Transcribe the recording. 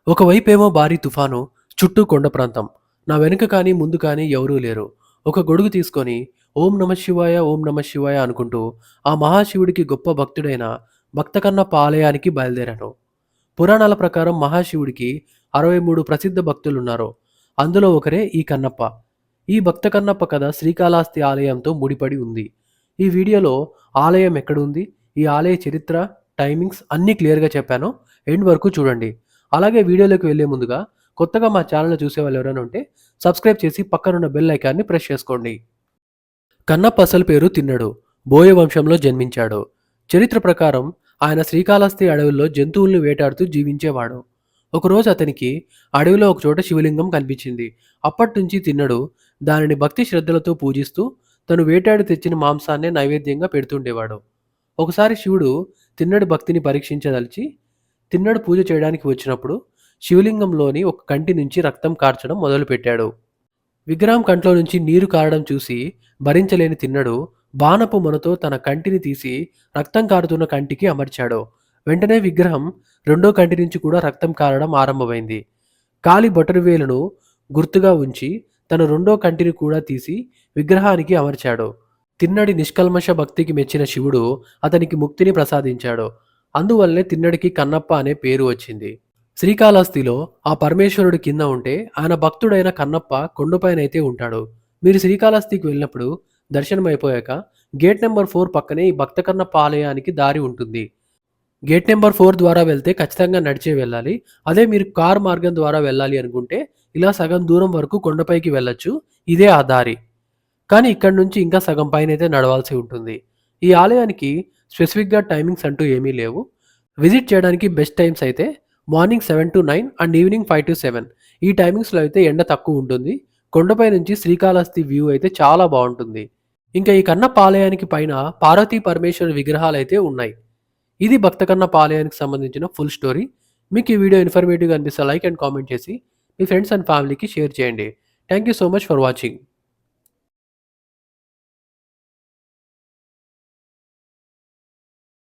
ఒకవైపేమో భారీ తుఫాను, చుట్టూ కొండ ప్రాంతం. నా వెనుక కానీ, ముందు కానీ ఎవరూ లేరు. ఒక గొడుగు తీసుకొని ఓం నమః శివాయ, ఓం నమః శివాయ అనుకుంటూ ఆ మహాశివుడికి గొప్ప భక్తుడైన భక్తకన్నప్ప ఆలయానికి బయలుదేరాను. పురాణాల ప్రకారం మహాశివుడికి 63 ప్రసిద్ధ భక్తులున్నారు. అందులో ఒకరే ఈ కన్నప్ప. ఈ భక్త కన్నప్ప కథ శ్రీకాళహస్తి ఆలయంతో ముడిపడి ఉంది. ఈ వీడియోలో ఆలయం ఎక్కడుంది, ఈ ఆలయ చరిత్ర, టైమింగ్స్ అన్నీ క్లియర్‌గా చెప్పాను. ఎండ్ వరకు చూడండి. అలాగే వీడియోలోకి వెళ్ళే ముందుగా కొత్తగా మా ఛానెల్‌ని చూసేవాళ్ళు ఎవరైనా ఉంటే సబ్స్క్రైబ్ చేసి పక్కనున్న బెల్ ఐకాన్‌ని ప్రెస్ చేసుకోండి. కన్నప్ప అసలు పేరు తిన్నడు. బోయ వంశంలో జన్మించాడు. చరిత్ర ప్రకారం ఆయన శ్రీకాళహస్తి అడవుల్లో జంతువుల్ని వేటాడుతూ జీవించేవాడు. ఒకరోజు అతనికి అడవిలో ఒకచోట శివలింగం కనిపించింది. అప్పట్నుంచి తిన్నడు దానిని భక్తి శ్రద్ధలతో పూజిస్తూ తను వేటాడి తెచ్చిన మాంసాన్నే నైవేద్యంగా పెడుతుండేవాడు. ఒకసారి శివుడు తిన్నడి భక్తిని పరీక్షించదలిచి తిన్నడు పూజ చేయడానికి వచ్చినప్పుడు శివలింగంలోని ఒక కంటి నుంచి రక్తం కార్చడం మొదలుపెట్టాడు. విగ్రహం కంట్లో నుంచి నీరు కారడం చూసి భరించలేని తిన్నడు బాణపు మొనతో తన కంటిని తీసి రక్తం కారుతున్న కంటికి అమర్చాడు. వెంటనే విగ్రహం రెండో కంటి నుంచి కూడా రక్తం కారడం ఆరంభమైంది. కాలి బొటనవేలును గుర్తుగా ఉంచి తన రెండో కంటిని కూడా తీసి విగ్రహానికి అమర్చాడు. తిన్నడి నిష్కల్మష భక్తికి మెచ్చిన శివుడు అతనికి ముక్తిని ప్రసాదించాడు. అందువల్లే తిన్నడికి కన్నప్ప అనే పేరు వచ్చింది. శ్రీకాళహస్తిలో ఆ పరమేశ్వరుడు కింద ఉంటే ఆయన భక్తుడైన కన్నప్ప కొండపైనైతే ఉంటాడు. మీరు శ్రీకాళహస్తికి వెళ్ళినప్పుడు దర్శనం అయిపోయాక గేట్ నెంబర్ 4 పక్కనే ఈ భక్త కన్నప్ప ఆలయానికి దారి ఉంటుంది. గేట్ నెంబర్ 4 ద్వారా వెళ్తే ఖచ్చితంగా నడిచే వెళ్ళాలి. అదే మీరు కార్ మార్గం ద్వారా వెళ్ళాలి అనుకుంటే ఇలా సగం దూరం వరకు కొండపైకి వెళ్ళొచ్చు. ఇదే ఆ దారి. కానీ ఇక్కడి నుంచి ఇంకా సగం పైనైతే నడవాల్సి ఉంటుంది. ఈ ఆలయానికి స్పెసిఫిక్‌గా టైమింగ్స్ అంటూ ఏమీ లేవు. విజిట్ చేయడానికి బెస్ట్ టైమ్స్ అయితే మార్నింగ్ 7-9 అండ్ ఈవినింగ్ 5-7. ఈ టైమింగ్స్‌లో అయితే ఎండ తక్కువ ఉంటుంది. కొండపై నుంచి శ్రీకాళహస్తి వ్యూ అయితే చాలా బావుంటుంది. ఇంకా ఈ కన్నప్ప ఆలయానికి పైన పార్వతీ పరమేశ్వర విగ్రహాలైతే ఉన్నాయి. ఇది భక్త కన్నప్ప ఆలయానికి సంబంధించిన ఫుల్ స్టోరీ. మీకు ఈ వీడియో ఇన్ఫర్మేటివ్‌గా అనిపిస్తే లైక్ అండ్ కామెంట్ చేసి మీ ఫ్రెండ్స్ అండ్ ఫ్యామిలీకి షేర్ చేయండి. Thank you so much for watching.